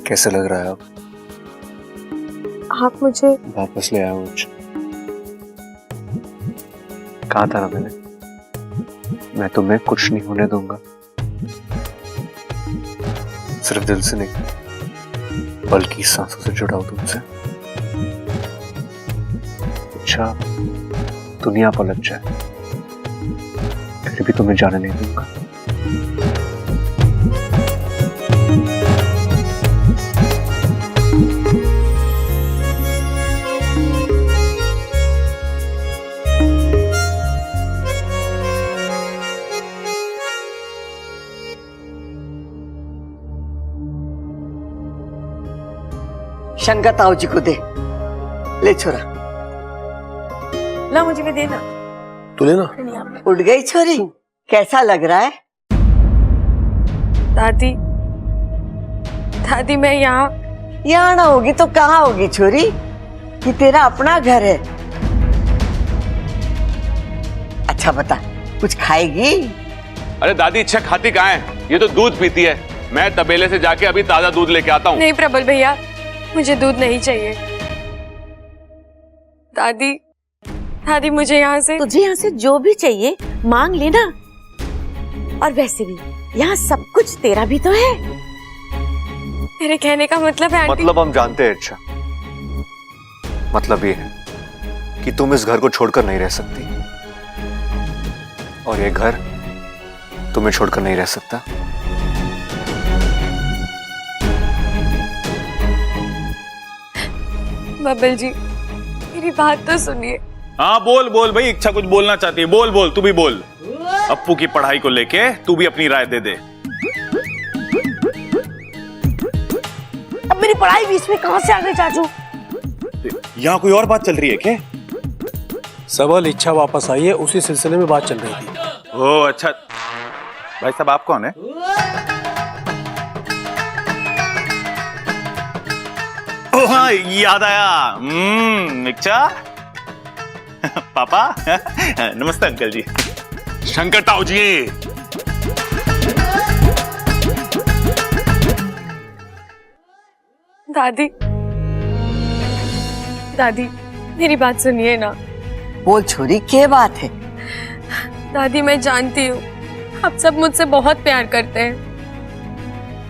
कैसे लग रहा है अब? आप मुझे वापस ले आया मुझे। कहा था ना मैंने, मैं तुम्हें कुछ नहीं होने दूंगा। सिर्फ दिल से नहीं बल्कि सांसों से जुड़ा हूं तुमसे। अच्छा दुनिया पलट जाए फिर भी तुम्हें जाने नहीं दूंगा। शंकर ताऊ जी को दे। ले छोरा। ला मुझे भी देना। तू लेना। उठ गई छोरी, कैसा लग रहा है? दादी दादी मैं यहाँ ना होगी तो कहाँ होगी छोरी? ये तेरा अपना घर है। अच्छा बता, कुछ खाएगी? अरे दादी इच्छा खाती कहाँ है? ये तो दूध पीती है। मैं तबेले से जाके अभी ताजा दूध लेके आता हूँ। नहीं प्रबल भैया, मुझे दूध नहीं चाहिए। दादी दादी मुझे यहाँ से तुझे यहाँ से जो भी चाहिए मांग लेना। और वैसे भी यहाँ सब कुछ तेरा भी तो है। मेरे कहने का मतलब है आंटी। मतलब हम जानते हैं अच्छा। मतलब ये है कि तुम इस घर को छोड़कर नहीं रह सकती और ये घर तुम्हें छोड़कर नहीं रह सकता। बबल जी मेरी बात तो सुनिए। हाँ बोल बोल भाई, इच्छा कुछ बोलना चाहती है। बोल बोल, तू भी बोल। अप्पू की पढ़ाई को लेके तू भी अपनी राय दे दे। अब मेरी पढ़ाई बीच में कहाँ से आ गई चाचू? यहाँ कोई और बात चल रही है क्या? सबल इच्छा वापस आई है, उसी सिलसिले में बात चल रही थी। ओह अच्छा। भाई साहब आप कौन है? ओह हाँ याद आया। इच्छा पापा। नमस्ते अंकल जी। शंकर ताऊ जी। दादी दादी मेरी बात सुनिए ना। बोल छोरी, क्या बात है? दादी मैं जानती हूँ आप सब मुझसे बहुत प्यार करते हैं,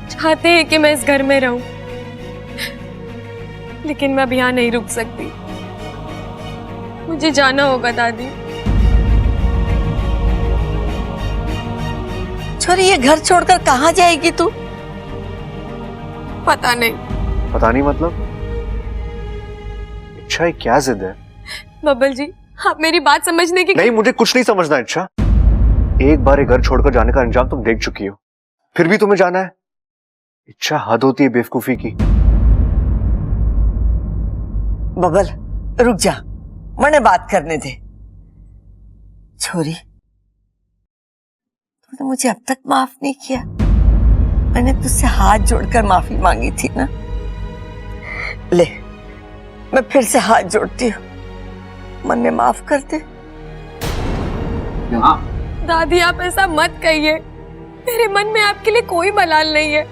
चाहते हैं कि मैं इस घर में रहूं, लेकिन मैं अब यहाँ नहीं रुक सकती। मुझे जाना होगा दादी। छोरी ये घर छोड़कर कहाँ जाएगी तू? पता नहीं। पता नहीं मतलब? इच्छा ये क्या जिद है? बबल जी आप मेरी बात समझने की नहीं, मुझे कुछ नहीं समझना इच्छा। एक बार ये घर छोड़कर जाने का अंजाम तुम देख चुकी हो, फिर भी तुम्हें जाना है? इच्छा हद होती है बेवकूफी की। बबल रुक जा, मने बात करने दे। छोरी तूने मुझे अब तक माफ नहीं किया। मैंने तुझसे हाथ जोड़कर माफी मांगी थी ना। ले मैं फिर से हाथ जोड़ती हूँ, मन्ने माफ कर दे। दादी आप ऐसा मत कहिए, मेरे मन में आपके लिए कोई मलाल नहीं है।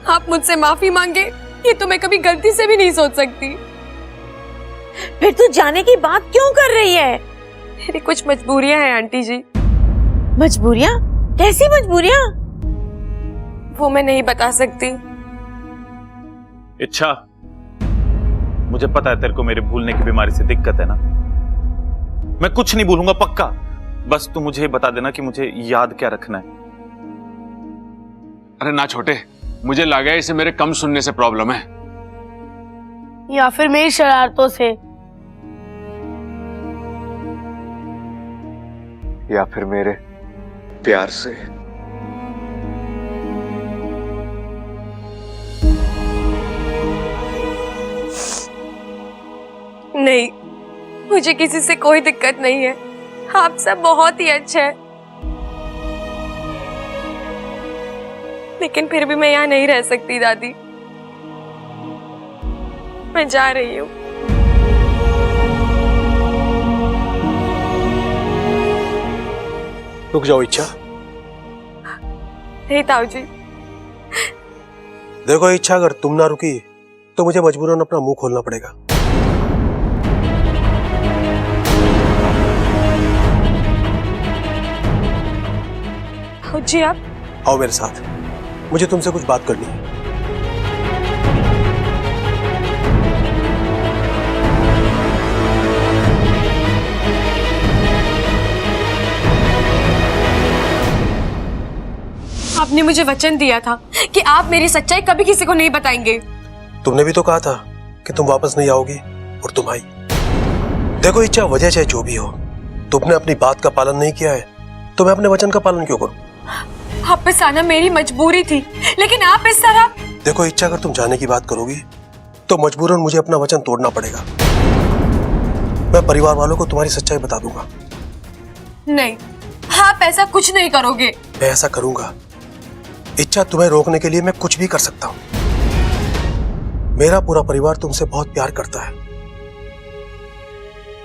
आप मुझसे माफी मांगे ये तो मैं कभी गलती से भी नहीं सोच सकती। फिर तू जाने की बात क्यों कर रही है? मेरी कुछ मजबूरियां हैं आंटी जी। मजबूरियां? कैसी मजबूरियां? वो मैं नहीं बता सकती। इच्छा मुझे पता है तेरे को मेरे भूलने की बीमारी से दिक्कत है ना। मैं कुछ नहीं भूलूंगा पक्का। बस तू मुझे बता देना कि मुझे याद क्या रखना है। अरे ना छोटे, मुझे लगा इसे मेरे कम सुनने से प्रॉब्लम है या फिर मेरी शरारतों से, या फिर मेरे प्यार से। नहीं, मुझे किसी से कोई दिक्कत नहीं है। आप सब बहुत ही अच्छे हैं, लेकिन फिर भी मैं यहाँ नहीं रह सकती दादी। मैं जा रही हूँ। रुक जाओ इच्छा। नहीं ताऊ जी, देखो इच्छा, अगर तुम ना रुकी तो मुझे मजबूरन अपना मुंह खोलना पड़ेगा। जी आप आओ मेरे साथ, मुझे तुमसे कुछ बात करनी है। आपने मुझे वचन दिया था कि आप मेरी सच्चाई कभी किसी को नहीं बताएंगे। तुमने भी तो कहा था कि तुम वापस नहीं आओगी, और तुम आई। देखो इच्छा, वजह चाहे जो भी हो, तुमने अपनी बात का पालन नहीं किया है तो मैं अपने वचन का पालन क्यों करूं? वापस आना मेरी मजबूरी थी, लेकिन आप इस तरह। देखो इच्छा, अगर तुम जाने की बात करोगी तो मजबूरन मुझे अपना वचन तोड़ना पड़ेगा। मैं परिवार वालों को तुम्हारी सच्चाई बता दूंगा। नहीं, आप ऐसा कुछ नहीं करोगे। मैं ऐसा करूंगा। इच्छा, तुम्हें रोकने के लिए मैं कुछ भी कर सकता हूं। मेरा पूरा परिवार तुमसे बहुत प्यार करता है,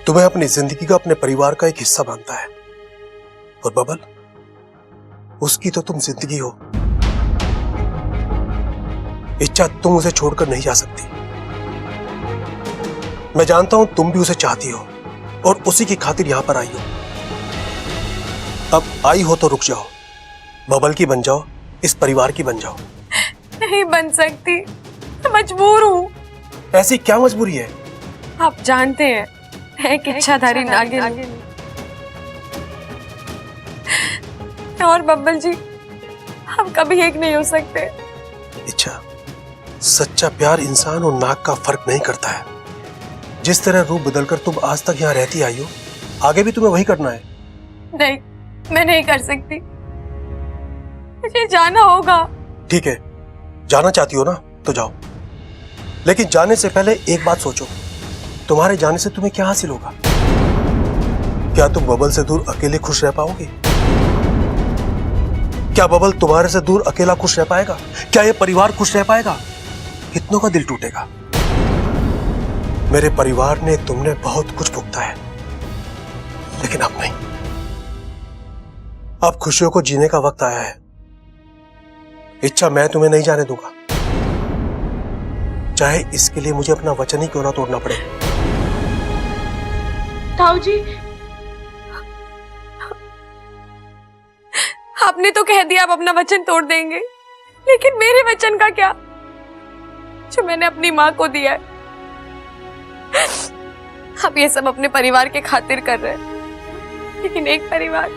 तुम्हें अपनी जिंदगी का अपने परिवार का एक हिस्सा मानता है। और बबल, उसकी तो तुम जिंदगी हो। इच्छा, तुम उसे छोड़कर नहीं जा सकती। मैं जानता हूं तुम भी उसे चाहती हो और उसी की खातिर यहां पर आई हो। अब आई हो तो रुक जाओ, बबल की बन जाओ, इस परिवार की बन जाओ। नहीं बन सकती, मैं मजबूर हूँ। ऐसी क्या मजबूरी है? आप जानते हैं, मैं एक इच्छाधारी नागिन हूँ। और बब्बल जी, हम कभी एक नहीं हो सकते। इच्छा, सच्चा प्यार इंसान और नाग का फर्क नहीं करता है। जिस तरह रूप बदलकर तुम आज तक यहाँ रहती आई हो, आगे भी तुम्हें वही करना है। नहीं, मैं नहीं कर सकती, मुझे जाना होगा। ठीक है, जाना चाहती हो ना तो जाओ, लेकिन जाने से पहले एक बात सोचो, तुम्हारे जाने से तुम्हें क्या हासिल होगा? क्या तुम बबल से दूर अकेले खुश रह पाओगे? क्या बबल तुम्हारे से दूर अकेला खुश रह पाएगा? क्या ये परिवार खुश रह पाएगा? कितनों का दिल टूटेगा। मेरे परिवार ने तुमने बहुत कुछ भुगता है, लेकिन अब नहीं। अब खुशियों को जीने का वक्त आया है। इच्छा, मैं तुम्हें नहीं जाने दूंगा, चाहे इसके लिए मुझे अपना वचन ही क्यों ना तोड़ना पड़े। ताऊ जी, आपने तो कह दिया आप अपना वचन तोड़ देंगे, लेकिन मेरे वचन का क्या, जो मैंने अपनी माँ को दिया है? आप ये सब अपने परिवार के खातिर कर रहे हैं, लेकिन एक परिवार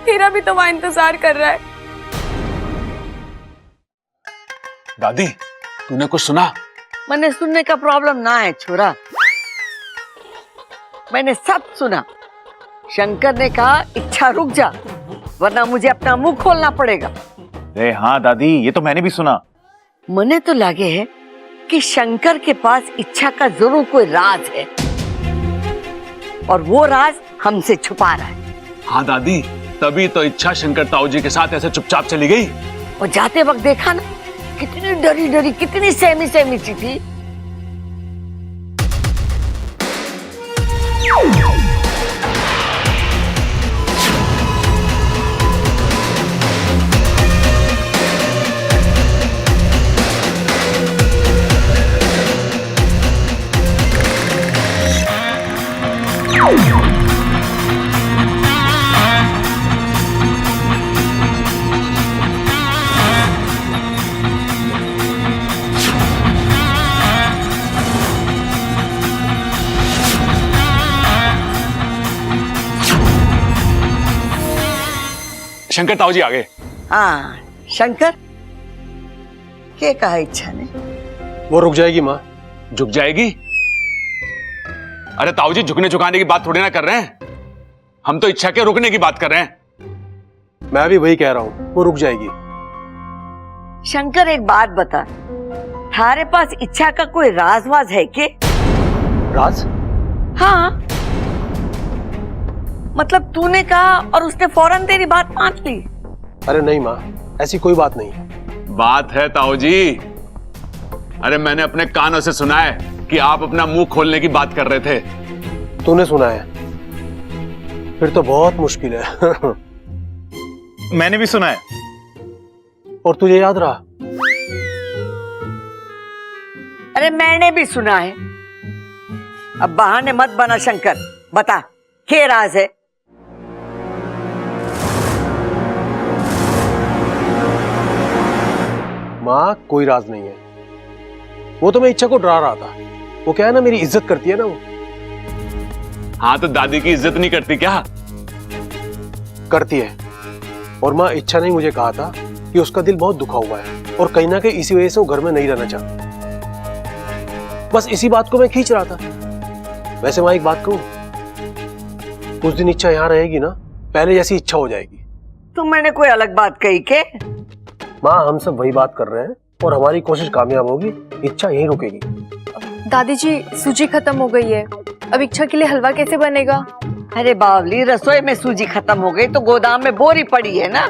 मेरा भी तो वहां इंतजार कर रहा है। दादी, तूने कुछ सुना? मैंने सुनने का प्रॉब्लम ना है छोरा, मैंने सब सुना। शंकर ने कहा इच्छा रुक जा, वरना मुझे अपना मुंह खोलना पड़ेगा। अरे हाँ दादी, ये तो मैंने भी सुना। मने तो लगे है कि शंकर के पास इच्छा का जरूर कोई राज है, और वो राज हमसे छुपा रहा है। हाँ दादी, तभी तो इच्छा शंकर ताऊ जी के साथ ऐसे चुपचाप चली गई। और जाते वक्त देखा ना, कितनी डरी डरी, कितनी सहमी सहमी सी थी। शंकर ताऊ जी आ गए। हाँ शंकर, क्या कहा इच्छा ने? वो रुक जाएगी माँ। झुक जाएगी? अरे ताऊ जी, झुकने झुकाने की बात थोड़ी ना कर रहे हैं, हम तो इच्छा के रुकने की बात कर रहे हैं। मैं भी वही कह रहा हूँ, वो रुक जाएगी। शंकर एक बात बता, थारे पास इच्छा का कोई राजवाज है के? राज? हाँ, मतलब तूने कहा और उसने फौरन तेरी बात मान ली। अरे नहीं माँ, ऐसी कोई बात नहीं है। बात है ताऊ जी। अरे मैंने अपने कानों से सुना है कि आप अपना मुंह खोलने की बात कर रहे थे। तूने सुना है? फिर तो बहुत मुश्किल है। मैंने भी सुना है। और तुझे याद रहा? अरे मैंने भी सुना है। अब बहाने मत बना शंकर, बता क्या राज है? माँ कोई राज नहीं है, वो तो मैं इच्छा को डरा रहा था। वो क्या है ना, मेरी इज्जत करती है ना वो। हाँ तो दादी की इज्जत नहीं करती क्या? करती है। और माँ इच्छा ने मुझे कहा था कि उसका दिल बहुत दुखा हुआ है और कहीं ना कहीं इसी वजह से वो घर में नहीं रहना चाहता। बस इसी बात को मैं खींच रहा था। वैसे माँ एक बात कहूं, उस दिन इच्छा यहाँ रहेगी ना, पहले जैसी इच्छा हो जाएगी। तुम मैंने कोई अलग बात कही के? माँ हम सब वही बात कर रहे हैं और हमारी कोशिश कामयाब होगी, इच्छा यहीं रुकेगी। दादी जी, सूजी खत्म हो गई है, अब इच्छा के लिए हलवा कैसे बनेगा? अरे बावली, रसोई में सूजी खत्म हो गई तो गोदाम में बोरी पड़ी है ना,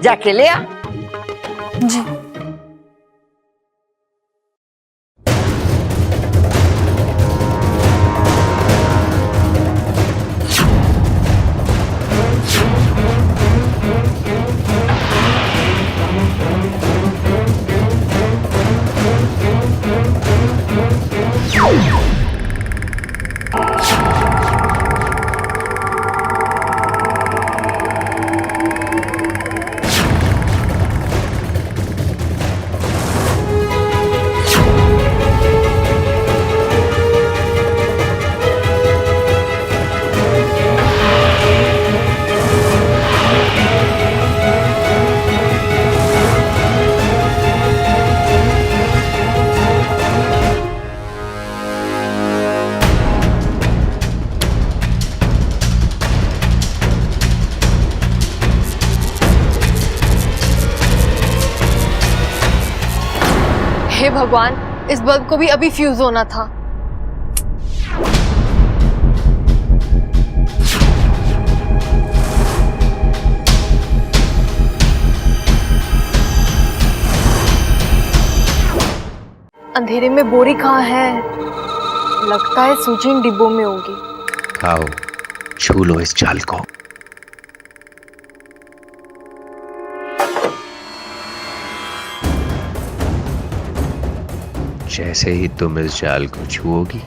जाके ले आ। जी। हे भगवान, इस बल्ब को भी अभी फ्यूज होना था। अंधेरे में बोरी कहाँ है? लगता है सूजी इन डिब्बों में होगी। आओ छू लो इस जाल को। जैसे ही तुम इस जाल को छुओगी,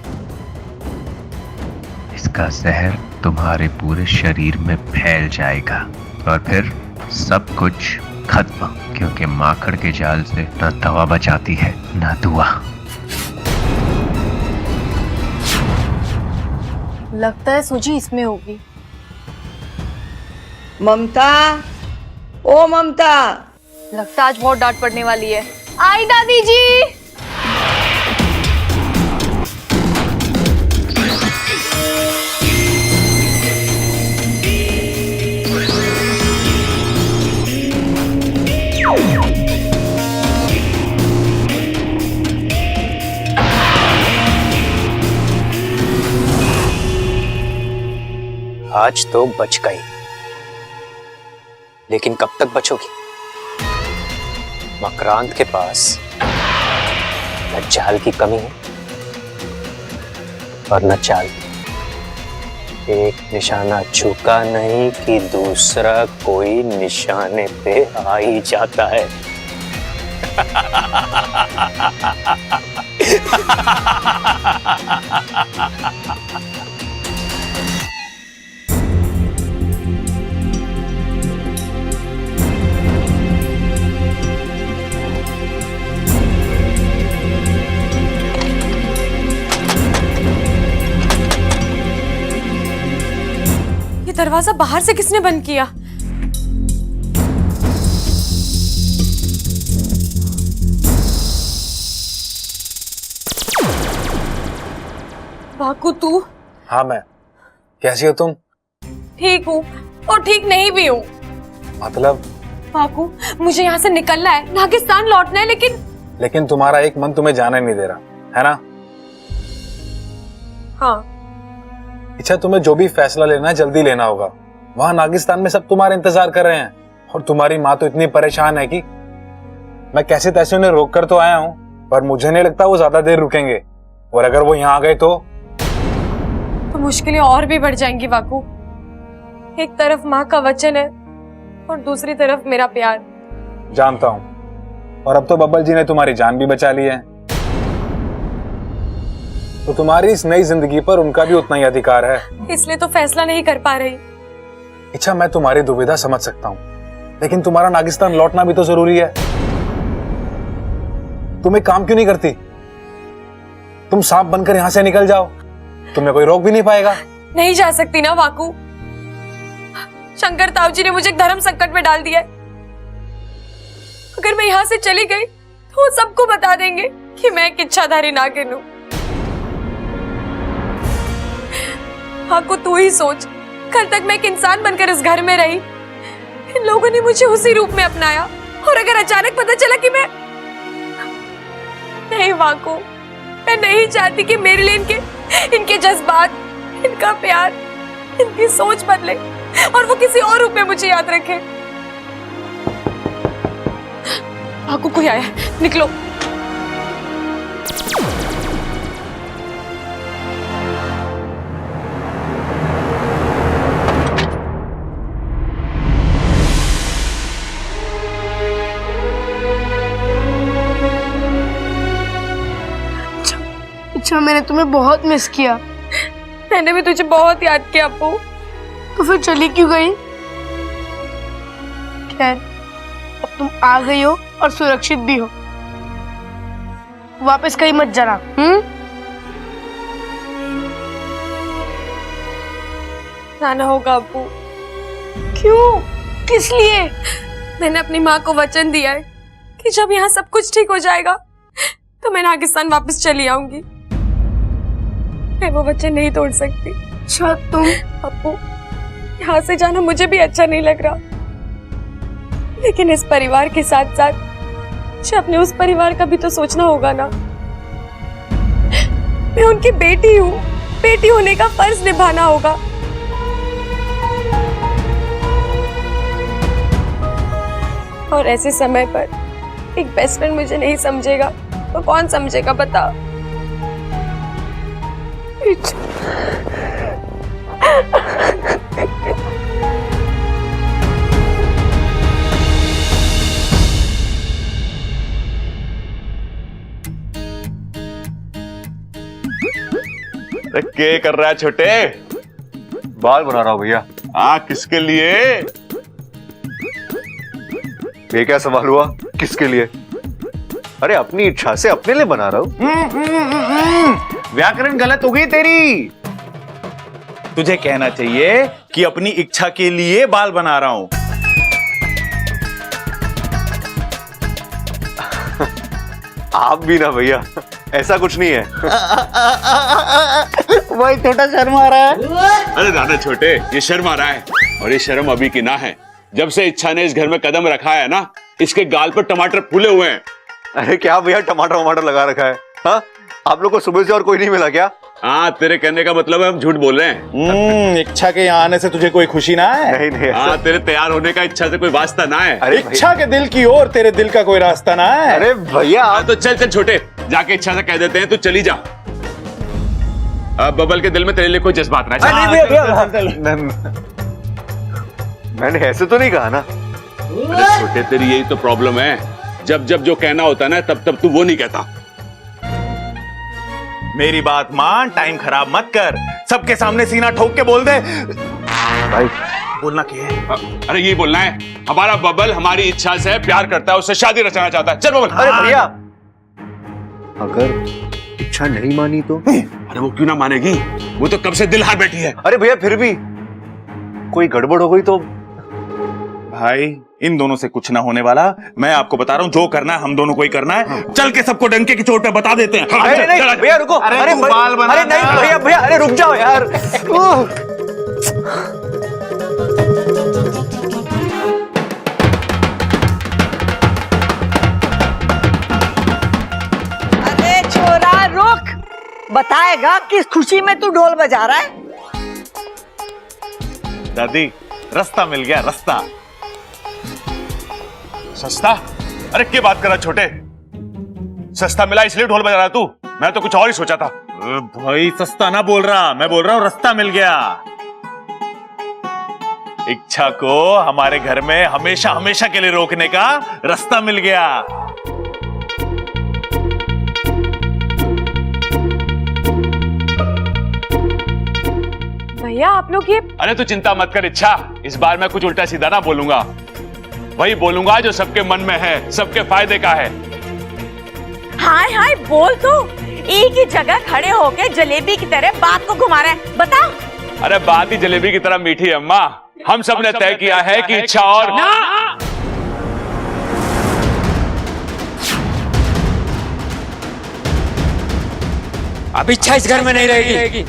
इसका जहर तुम्हारे पूरे शरीर में फैल जाएगा और फिर सब कुछ खत्म, क्योंकि माकड़ के जाल से ना दवा बचाती है ना दुआ। लगता है सूजी इसमें होगी। ममता, ओ ममता। लगता है आज बहुत डांट पड़ने वाली है। आई दादी जी। आज तो बच गई, लेकिन कब तक बचोगी? मकरांत के पास न जाल की कमी है और न चाल। एक निशाना चूका नहीं कि दूसरा कोई निशाने पे आ ही जाता है। दरवाजा बाहर से किसने बंद किया? बाकू तू? हाँ मैं। कैसी हो तुम? ठीक हूँ और ठीक नहीं भी हूँ। मतलब? बाकू मुझे यहाँ से निकलना है, नागिस्तान लौटना है, लेकिन तुम्हारा एक मन तुम्हें जाने नहीं दे रहा है ना? हाँ। अच्छा, तुम्हें जो भी फैसला लेना है जल्दी लेना होगा। वहां नागिस्तान में सब तुम्हारे इंतजार कर रहे हैं और तुम्हारी माँ तो इतनी परेशान है कि मैं कैसे तैसे उन्हें रोक कर तो आया हूँ, पर मुझे नहीं लगता वो ज्यादा देर रुकेंगे। और अगर वो यहाँ आ गए तो मुश्किलें और भी बढ़ जाएंगी बाकू। एक तरफ माँ का वचन है और दूसरी तरफ मेरा प्यार। जानता हूँ, और अब तो बब्बल जी ने तुम्हारी जान भी बचा ली है, तो तुम्हारी इस नई जिंदगी पर उनका भी उतना ही अधिकार है। इसलिए तो फैसला नहीं कर पा रही। इच्छा, मैं तुम्हारी दुविधा समझ सकता हूं, लेकिन तुम्हारा नागिस्तान लौटना भी तो जरूरी है। तुम एक काम क्यों नहीं करती? तुम सांप बनकर यहां से निकल जाओ, तुम्हें कोई रोक भी नहीं पाएगा। नहीं जा सकती ना वाकू। शंकर ताऊ जी ने मुझे एक धर्म संकट में डाल दिया है। अगर मैं यहां से चली गई तो वो सबको बता देंगे कि मैं एक इच्छाधारी नागिन हूं। वाकू, तू ही सोच, कल तक मैं एक इंसान बनकर इस घर में रही, इन लोगों ने मुझे उसी रूप में अपनाया, और अगर अचानक पता चला कि मैं नहीं वाकू, मैं नहीं चाहती कि मेरे लिए इनके जज्बात, इनका प्यार, इनकी सोच बदले और वो किसी और रूप में मुझे याद रखे। वाकू, कोई आया है, निकलो। अच्छा, मैंने तुम्हें बहुत मिस किया। मैंने भी तुझे बहुत याद किया अप्पू। तो फिर चली क्यों गई? खैर, अब तुम आ गई हो और सुरक्षित भी हो। वापस कहीं मत जाना। जाना होगा अप्पू। क्यों? किस लिए? मैंने अपनी माँ को वचन दिया है कि जब यहाँ सब कुछ ठीक हो जाएगा तो मैं नागिस्तान वापस चली आऊंगी। मैं वो वचन नहीं तोड़ सकती। अच्छा, तुम? अप्पू, यहाँ से जाना मुझे भी अच्छा नहीं लग रहा, लेकिन इस परिवार के साथ साथ मुझे अपने उस परिवार का भी तो सोचना होगा ना। मैं उनकी बेटी हूँ, बेटी होने का फर्ज निभाना होगा। और ऐसे समय पर एक बेस्ट फ्रेंड मुझे नहीं समझेगा तो कौन समझेगा, बता। क्या कर रहा है छोटे? बाल बना रहा हूं भैया। किसके लिए? ये क्या सवाल हुआ, किसके लिए? अरे अपनी इच्छा से अपने लिए बना रहा हूं। व्याकरण गलत हो गई तेरी। तुझे कहना चाहिए कि अपनी इच्छा के लिए बाल बना रहा हूं। आप भी ना भैया, ऐसा कुछ नहीं है। वही छोटा शर्म आ रहा है। अरे दादा छोटे, ये शर्म आ रहा है, और ये शर्म अभी की ना है। जब से इच्छा ने इस घर में कदम रखा है ना, इसके गाल पर टमाटर फूले हुए हैं। अरे क्या भैया, टमाटर वमाटर लगा रखा है? हाँ, आप लोग को सुबह से और कोई नहीं मिला क्या? हाँ, तेरे कहने का मतलब है हम झूठ बोल रहे हैं। इच्छा के यहाँ आने से तुझे कोई खुशी ना है? नहीं नहीं। हाँ, तेरे तैयार होने का इच्छा से कोई वास्ता ना है। अरे इच्छा के दिल की ओर तेरे दिल का कोई रास्ता ना है। अरे भैया हाँ, तो चल चल छोटे, जाके इच्छा से कह देते हैं, तू चली जा। अब बबल के दिल में तेरे लिए कोई जज्बात ना है। नहीं भैया, मैंने ऐसे तो नहीं कहा ना। अरे छोटे, तेरी यही तो प्रॉब्लम है, जब जब जो कहना होता है ना, तब तब तू वो नहीं कहता। मेरी बात मान, टाइम खराब मत कर। सबके सामने सीना ठोक के बोल दे। भाई बोलना क्या है? अरे ये बोलना है, हमारा बबल हमारी इच्छा से प्यार करता है, उससे शादी रचना चाहता है। चल बबल। अरे भैया, अगर इच्छा नहीं मानी तो? अरे वो क्यों ना मानेगी, वो तो कब से दिल हार बैठी है। अरे भैया, फिर भी कोई गड़बड़ हो गई तो? भाई, इन दोनों से कुछ ना होने वाला। मैं आपको बता रहा हूँ, जो करना है हम दोनों को ही करना है। चल के सबको डंके की चोट पे बता देते हैं। अरे नहीं भैया, रुको। अरे तू बाल बना। अरे नहीं भैया, भैया अरे रुक जाओ यार। अरे छोरा रुक, बताएगा किस खुशी में तू ढोल बजा रहा है? दादी, रास्ता मिल गया, रास्ता। सस्ता? अरे क्या बात कर रहा छोटे? सस्ता मिला इसलिए ढोल बजा रहा तू? मैं तो कुछ और ही सोचा था। भाई सस्ता ना बोल रहा, मैं बोल रहा हूँ रास्ता मिल गया। इच्छा को हमारे घर में हमेशा हमेशा के लिए रोकने का रास्ता मिल गया। भैया आप लोग ये अरे तू चिंता मत कर इच्छा, इस बार मैं कुछ उल्टा सीधा ना बोलूंगा, वही बोलूंगा जो सबके मन में है, सबके फायदे का है। हाय हाय बोल तो, एक ही जगह खड़े होके जलेबी की तरह बात को घुमा रहा है, बता। अरे बात ही जलेबी की तरह मीठी है अम्मा। हम सब ने तय किया है कि इच्छा और अब इच्छा इस घर में नहीं रहेगी।